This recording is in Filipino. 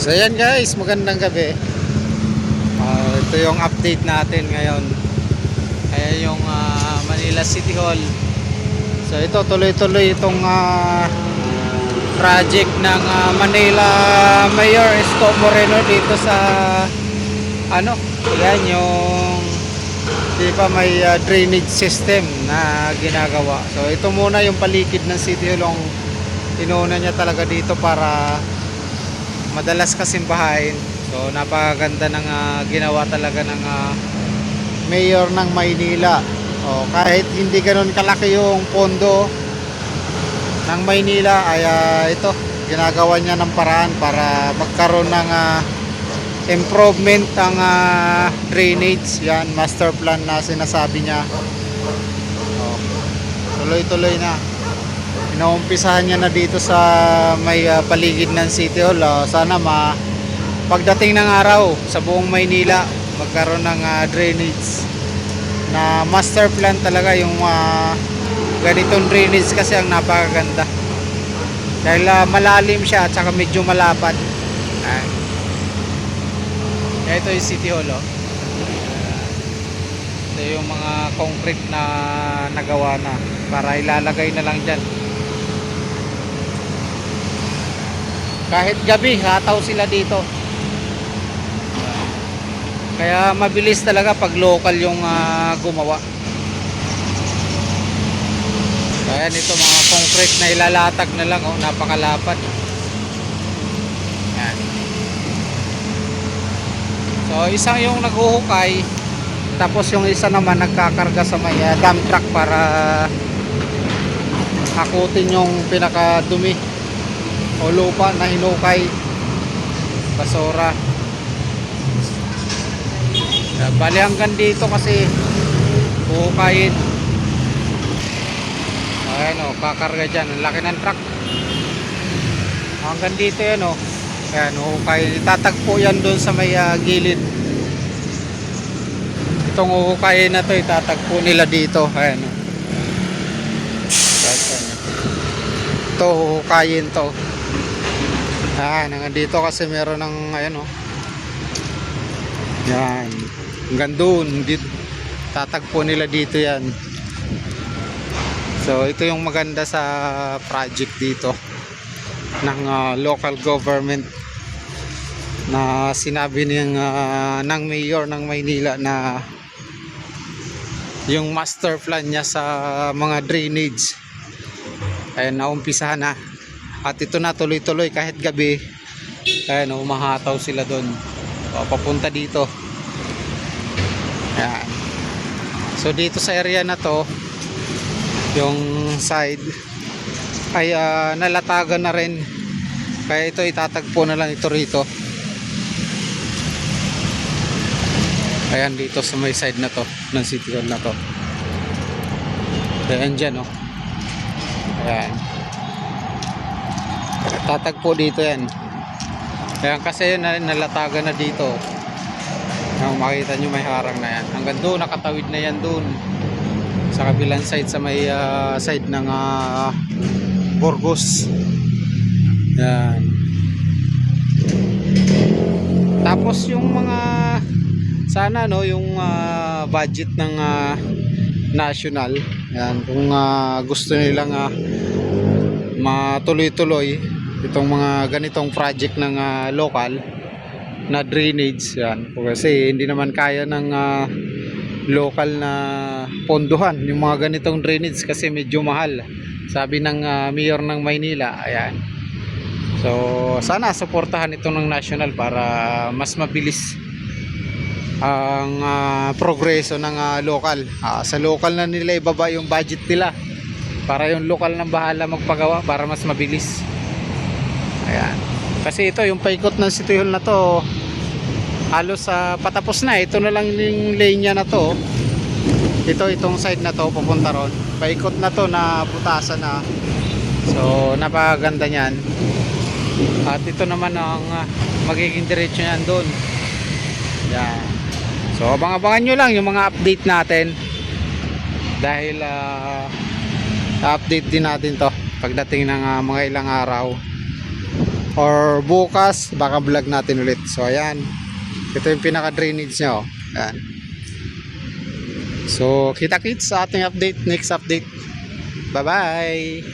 So yan guys, magandang gabi. Ito yung update natin ngayon. Kaya yung Manila City Hall. So ito tuloy-tuloy itong project ng Manila Mayor Isko Moreno dito sa ano, yan yung di ba may drainage system na ginagawa. So ito muna yung paligid ng City Hall, inuna niya talaga dito para madalas kasing bahain. So napakaganda ng ginawa talaga ng mayor ng Maynila. Kahit hindi ganoon kalaki yung pondo ng Maynila ay ito ginagawa niya ng paraan para magkaroon ng improvement ang drainage. Yan, master plan na sinasabi niya. Tuloy-tuloy na. Inaumpisahan niya na dito sa may paligid ng City Hall. Sana pagdating ng araw sa buong Maynila magkaroon ng drainage na master plan talaga. Yung ganitong drainage kasi ang napakaganda dahil malalim siya at saka medyo malapad. Ito yung City Hall. Ito yung mga concrete na nagawa na para ilalagay na lang dyan. Kahit gabi hataw sila dito, kaya mabilis talaga pag local yung gumawa. Kaya nito mga concrete na ilalatag na lang, napakalapad. Yan. So isang yung naghuhukay, tapos yung isa naman nagkakarga sa may dump truck para hakutin yung pinakadumi o lupa na hinukay, basura. Bali hanggang dito kasi huhukayin. Ayan kakarga dyan, ang laki ng truck. Hanggang dito yan ayan, huhukayin. Itatagpo yan doon sa may gilid. Itong huhukayin na to itatagpo nila dito. Ayan ito huhukayin to. Hanggang dito kasi meron ng ayan yan, hanggang doon dito, tatagpo nila dito yan. So ito yung maganda sa project dito ng local government na sinabi ng mayor ng Maynila na yung master plan niya sa mga drainage ay naumpisahan na. At ito na tuloy-tuloy kahit gabi. Ayan umahataw sila doon papunta dito. Ayan. So dito sa area na to, yung side ay nalatagan na rin. Kaya ito itatagpo na lang ito rito. Ayan dito sa may side na to ng City Hall na to. Ayan dyan ayan. Tatagpo dito yan. Ayan kasi nalatagan na dito. Ayan, makita nyo may harang na yan. Hanggang doon nakatawid na yan doon sa kabilang side, sa may side ng Burgos. Yan. Tapos yung mga sana yung budget ng national, yan, kung gusto nilang matuloy-tuloy itong mga ganitong project ng local na drainage, yan, kasi hindi naman kaya ng local na ponduhan yung mga ganitong drainage kasi medyo mahal, sabi ng mayor ng Maynila. Ayan. So sana suportahan ito ng national para mas mabilis ang progreso ng local. Sa local na nila ibaba yung budget nila para yung local nang bahala magpagawa para mas mabilis. Ayan. Kasi ito yung paikot ng City Hall na to halos patapos na. Ito na lang yung lane nya na to. Itong side na to papunta ron. Paikot na to na butasan na. So napakaganda niyan. At ito naman ang magiging diretso niyan doon. Yan. So abang-abangan nyo lang yung mga update natin dahil update din natin to pagdating ng mga ilang araw. or bukas baka vlog natin ulit. So ayan, ito yung pinaka drainage nya, oh. Ayan. So kita kits sa ating update, next update. Bye bye.